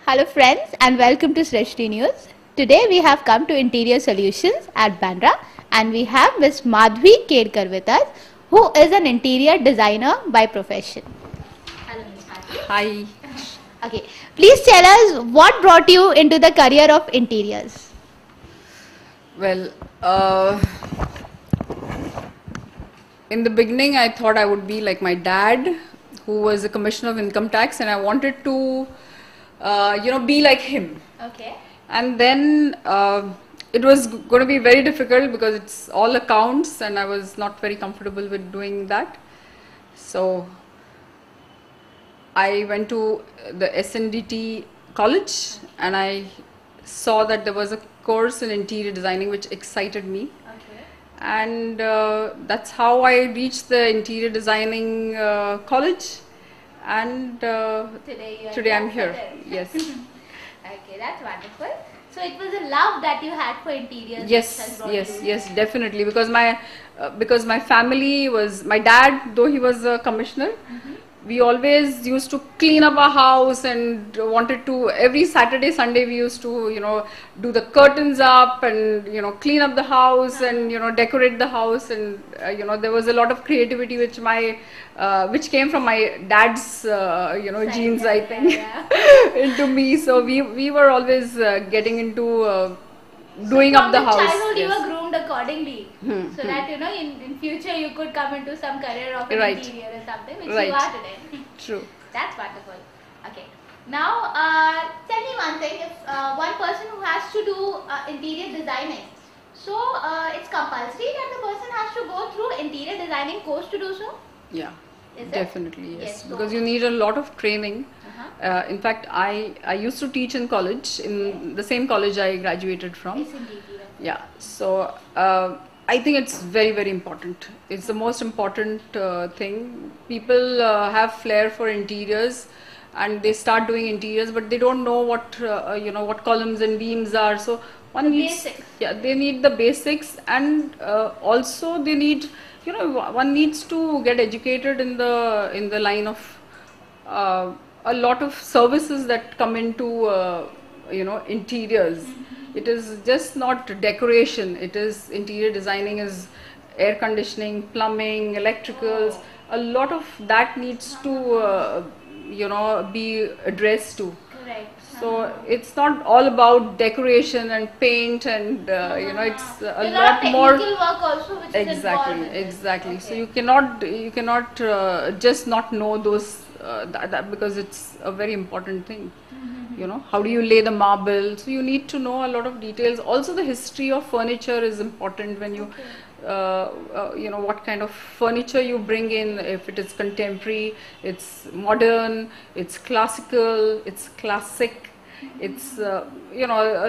Hello friends and welcome to Srishti News. Today we have come to Interior Solutions at Bandra and we have Ms. Madhvi Kedar with us, who is an interior designer by profession. Hello Ms. Madhvi. Hi. Okay, please tell us what brought you into the career of interiors. Well, in the beginning I thought I would be like my dad, who was a commissioner of income tax, and I wanted to be like him. Okay. And then it was going to be very difficult because it's all accounts and I was not very comfortable with doing that. So I went to the SNDT college and I saw that there was a course in interior designing which excited me. Okay. And that's how I reached the interior designing college, and today I'm here. Yes. Okay, that's wonderful. So it was a love that you had for interiors. Yes, definitely. Because my family was, my dad, though he was a commissioner, we always used to clean up our house and wanted to, every Saturday, Sunday we used to, do the curtains up and, clean up the house and, decorate the house, and, there was a lot of creativity which came from my dad's, genes, I think, into me. So we were always getting into doing up the house. From childhood you were groomed accordingly, so that in future you could come into some career of an interior or something, which you are today. True. That's wonderful. Okay. Now, tell me one thing. If one person who has to do interior designing, so it's compulsory that the person has to go through interior designing course to do so? Yeah. Is definitely, it? yes. Because you need a lot of training. In fact, I used to teach in college, in the same college I graduated from. Yeah. So I think it's very, very important. It's the most important thing. People have flair for interiors and they start doing interiors, but they don't know what what columns and beams are. So one needs, they need the basics, and also they need, one needs to get educated in the line of a lot of services that come into interiors. It is just not decoration. It is, interior designing is air conditioning, plumbing, electricals. A lot of that needs to be addressed to. Correct. So it's not all about decoration and paint and it's a lot more work also, which exactly. Okay. So you cannot just not know those that because it's a very important thing. How do you lay the marble? So you need to know a lot of details. Also, the history of furniture is important when you what kind of furniture you bring in. If it is contemporary, it's modern, it's classical, it's classic, it's a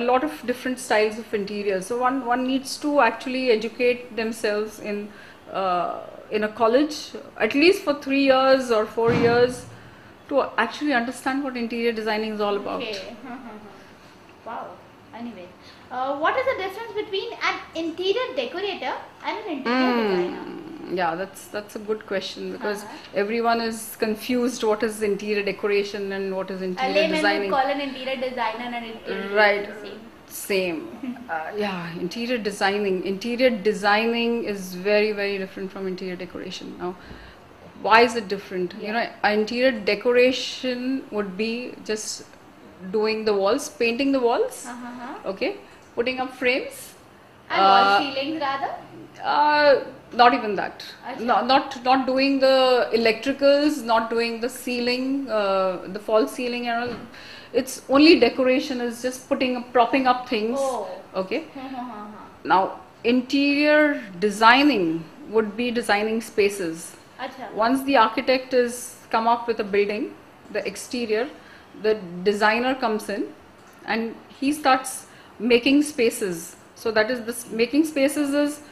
lot of different styles of interiors. So one needs to actually educate themselves in a college, at least for 3 years or 4 years, to actually understand what interior designing is all about. Okay. Wow. Anyway, what is the difference between an interior decorator and an interior designer? Yeah, that's a good question, because everyone is confused what is interior decoration and what is interior designing. Would call an interior designer and an interior designer same. Yeah, interior designing. Interior designing is very, very different from interior decoration. Now, why is it different? Interior decoration would be just doing the walls, painting the walls, okay, putting up frames. And wall ceilings rather? Not even that. Not doing the electricals, not doing the ceiling, the false ceiling and all. It's only decoration, is just propping up things. Okay. Now, interior designing would be designing spaces. Once the architect has come up with a building, the exterior, the designer comes in and he starts making spaces. So that is, this making spaces is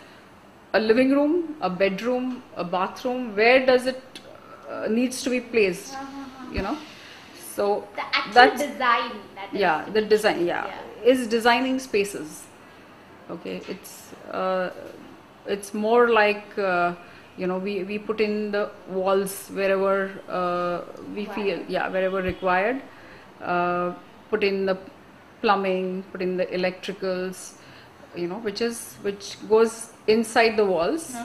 a living room, a bedroom, a bathroom. Where does it needs to be placed? So the actual design. The design. Is designing spaces. Okay, it's more like we put in the walls wherever we feel, wherever required. put in the plumbing, put in the electricals, which goes inside the walls.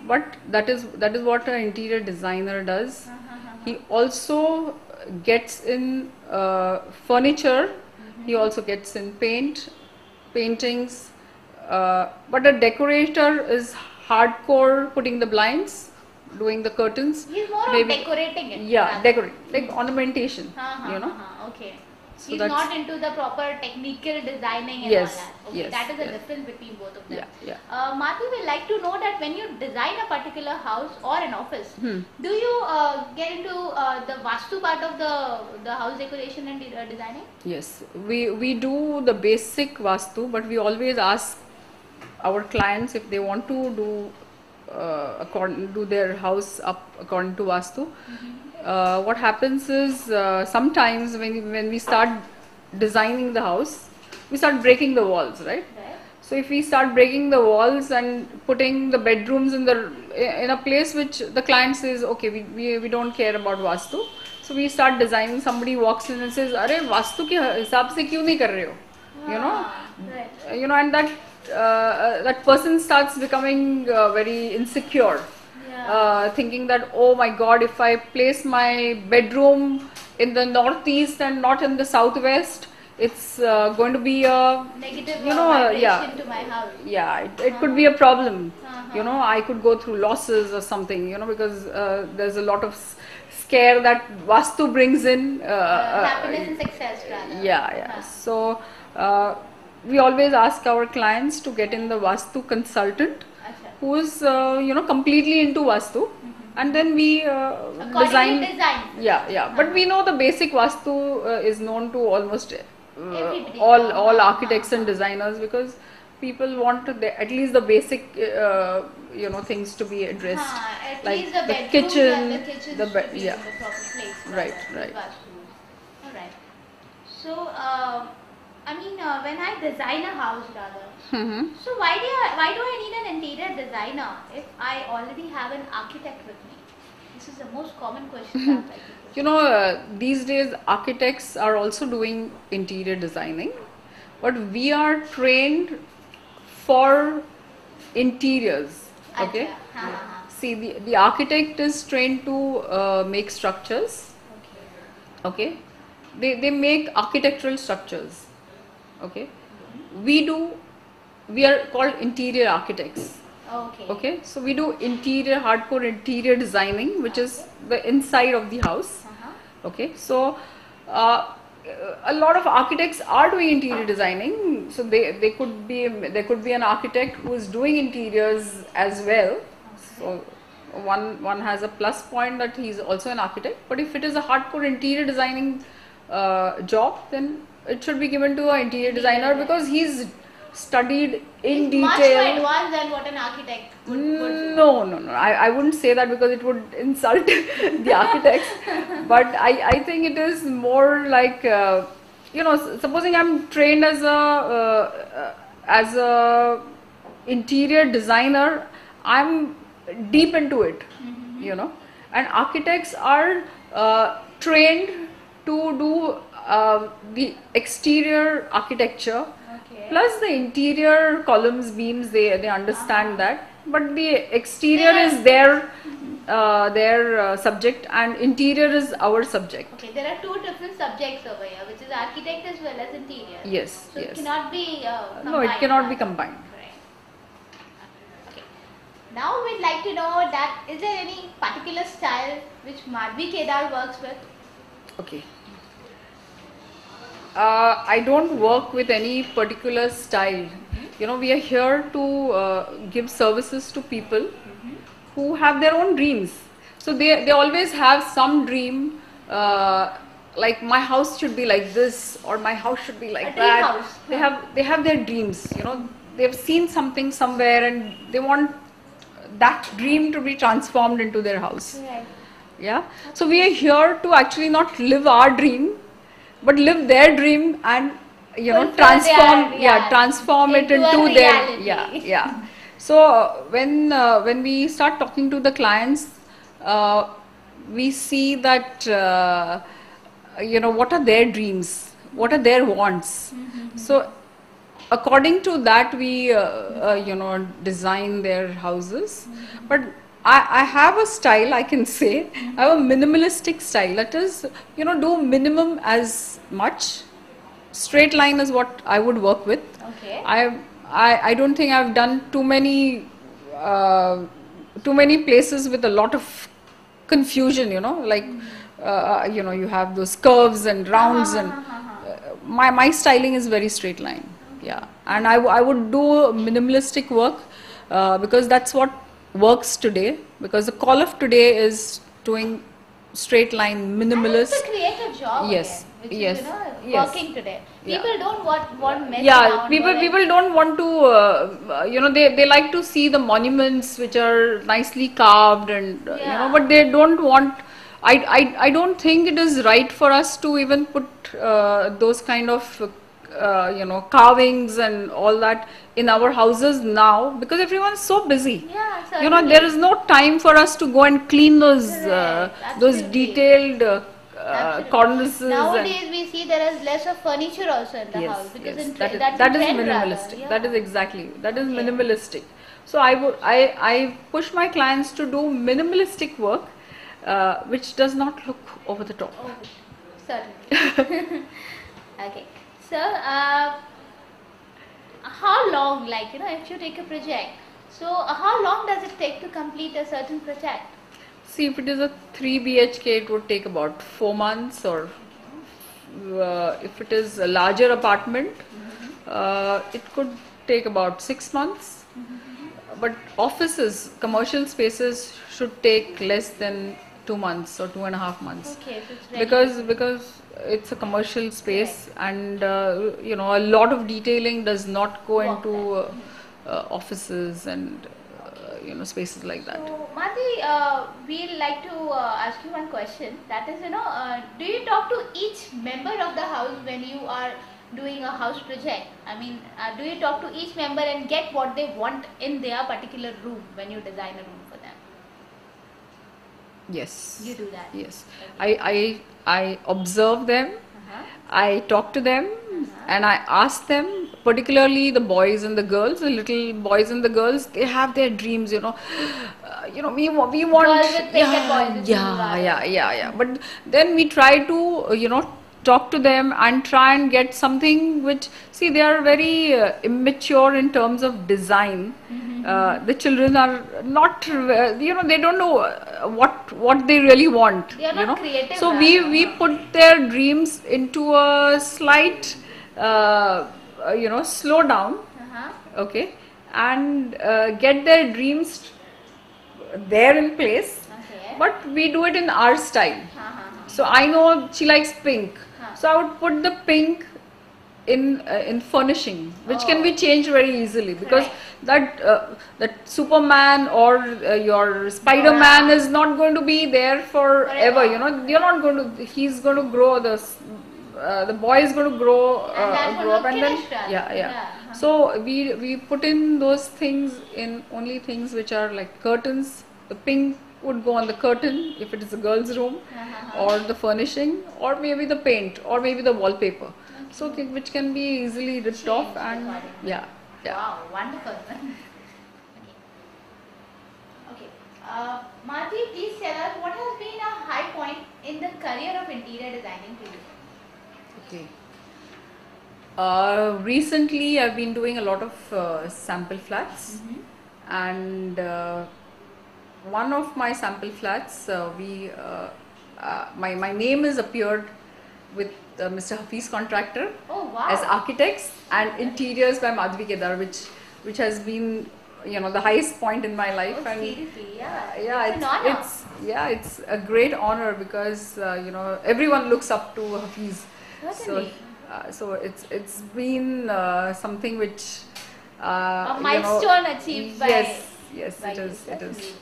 But that is what an interior designer does. He also gets in furniture. He also gets in paintings. But a decorator is hardcore putting the blinds, doing the curtains. He's more of decorating it. Yeah, decorate, like ornamentation. Okay. So He's not into the proper technical designing and yes, all that. Okay, yes, that is the yes. difference between both of them. Yeah. Madhvi, we'd like to know that when you design a particular house or an office, do you get into the Vastu part of the house decoration and designing? Yes, we do the basic Vastu, but we always ask our clients if they want to do their house up according to Vastu. What happens is sometimes when we start designing the house, we start breaking the walls, right? So if we start breaking the walls and putting the bedrooms in a place which the client says, okay, we don't care about Vastu, so we start designing. Somebody walks in and says, "Arey, Vastu ke hisab se kyun nahi kar rahe ho?" And that person starts becoming very insecure. Thinking that, oh my God, if I place my bedroom in the northeast and not in the southwest, it's going to be a negative vibration to my house. Yeah, it could be a problem. I could go through losses or something. Because there's a lot of scare that Vastu brings in. Happiness and success, rather. Yeah. So we always ask our clients to get in the Vastu consultant, who is completely into Vastu, and then we design. Yeah. But we know the basic Vastu is known to almost all architects and designers, because people want at least the basic things to be addressed, at like least the kitchen, the kitchen the should be yeah, in the proper place. right. All right. So when I design a house, rather, so why do I need an interior designer if I already have an architect with me? This is the most common question that these days architects are also doing interior designing, but we are trained for interiors. Okay. See, the architect is trained to make structures. Okay. They make architectural structures. Okay. We are called interior architects. Okay. So we do hardcore interior designing, which is the inside of the house. Okay. So a lot of architects are doing interior designing. So there could be an architect who is doing interiors as well. So one has a plus point that he's also an architect. But if it is a hardcore interior designing job, then it should be given to an interior designer, because he's studied in detail. Much more advanced than what an architect would do. No. I wouldn't say that, because it would insult the architects. But I think it is more like, supposing I'm trained as a interior designer, I'm deep into it, and architects are trained to do the exterior architecture, plus the interior columns, beams, they understand that, but the exterior is their subject, and interior is our subject. Okay, there are two different subjects over here, which is architect as well as interior. Yes. So it cannot be combined. No, it cannot be combined. Okay. Now we'd like to know that is there any particular style which Madhvi Kedar works with? Okay. I don't work with any particular style. We are here to give services to people who have their own dreams. So they always have some dream, like my house should be like this, or my house should be like that. They have their dreams. They've seen something somewhere and they want that dream to be transformed into their house. Right. Yeah. So we are here to actually not live our dream, but live their dream and transform it into their yeah. So when we start talking to the clients, we see that what are their dreams, what are their wants. So according to that we design their houses. But I have a style, I can say. I have a minimalistic style, that is, do minimum as much. Straight line is what I would work with. Okay. I don't think I've done too many places with a lot of confusion, like you have those curves and rounds, and my styling is very straight line. Yeah, and I would do minimalistic work because that's what works today, because the call of today is doing straight line minimalist. It's a creative job. Yes. Again, which Yes. is, Yes. working today. Yeah. People don't want mess Yeah, around. people don't want to they like to see the monuments which are nicely carved, and but they don't want. I don't think it is right for us to even put those kind of carvings and all that in our houses now, because everyone is so busy. Yeah, certainly. There is no time for us to go and clean those Correct, those absolutely. detailed Absolutely. cornices. Nowadays we see there is less of furniture also in the house, because yes, in that is trend minimalistic. rather. That is exactly, that is Okay. minimalistic. So I push my clients to do minimalistic work, which does not look over the top. Oh, certainly. Okay. So, how long, if you take a project, so how long does it take to complete a certain project? See, if it is a 3 BHK, it would take about 4 months, or if it is a larger apartment, it could take about 6 months. But offices, commercial spaces should take less than 2 months or 2.5 months. Okay, so it's ready. Because it's a commercial space, and a lot of detailing does not go Work into offices and spaces like that. So, Madhvi, we'd like to ask you one question. That is, do you talk to each member of the house when you are doing a house project? I mean, do you talk to each member and get what they want in their particular room when you design a room for them? Yes. You do that? Yes. Okay. I observe them. Uh-huh. I talk to them, and I ask them, particularly the boys and the girls, the little boys and the girls, they have their dreams, we want, Girls with pink and boys with blue, yeah. But then we try to, talk to them and try and get something which, see, they are very immature in terms of design. The children are not, they don't know what they really want. They are not creative. So rather. we put their dreams into a slight, slow down, okay, and get their dreams there in place. Okay. But we do it in our style. So I know she likes pink, so I would put the pink in furnishing, which can be changed very easily, because that Superman or your Spider-Man is not going to be there forever. You're not going to. He's going to grow. The boy is going to grow up, and then Yeah. So we put in those things, in only things which are like curtains. The pink would go on the curtain if it is a girl's room, or the furnishing, or maybe the paint, or maybe the wallpaper. So which can be easily ripped off, and yeah. Wow, wonderful. Okay. Madhvi, please tell us what has been a high point in the career of interior designing to you? Okay. Recently, I've been doing a lot of sample flats, and one of my sample flats, my name is appeared with Mr. Hafiz Contractor as architects, and interiors by Madhvi Kedar, which has been the highest point in my life. Oh, and seriously, it's a great honor, because everyone looks up to Hafiz. Certainly. So it's been something which a milestone achieved by yes by it is you. it is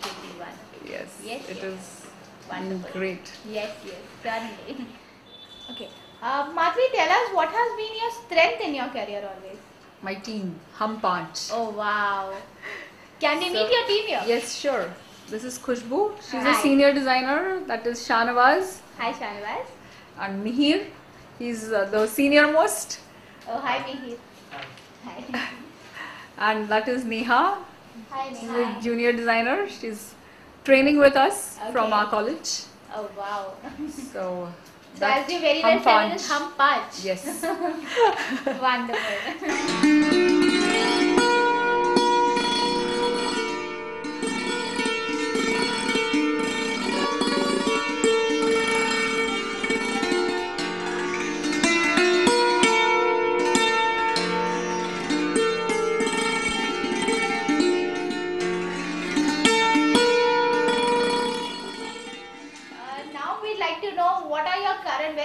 Yes, it is wonderful. great. Yes, certainly. Okay. Madhvi, tell us what has been your strength in your career always? My team, Hum Panch. Oh wow. Can we meet your team here? Yes, sure. This is Khushbu. She's Hi. a senior designer. That is Shanawaz Hi Shanavas. and Mihir. He's the senior most. Oh, hi Mihir. Hi. And that is Neha. Hi She's Neha. a junior designer. She's training with us from Okay. our college. Oh wow. So, So as you very well said, it is hum punch. Yes. Wonderful. Now we'd like to know where are your current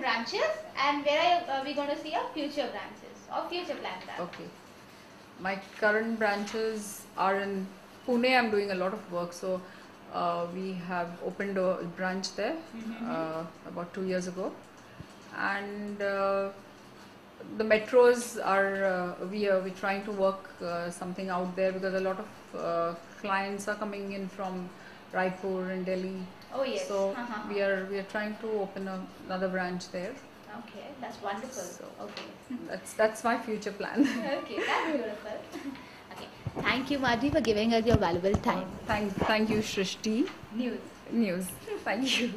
branches, and where are we going to see your future branches or future plans are? Okay. My current branches are in Pune. I'm doing a lot of work, so we have opened a branch there about 2 years ago, and the metros are we're trying to work something out there because a lot of clients are coming in from Raipur and Delhi. Oh yes. So we are trying to open another branch there. Okay, that's wonderful. So Okay. that's my future plan. Okay, that's beautiful. Okay, thank you, Madhvi, for giving us your valuable time. Thank you, Srishti News. News. Thank you.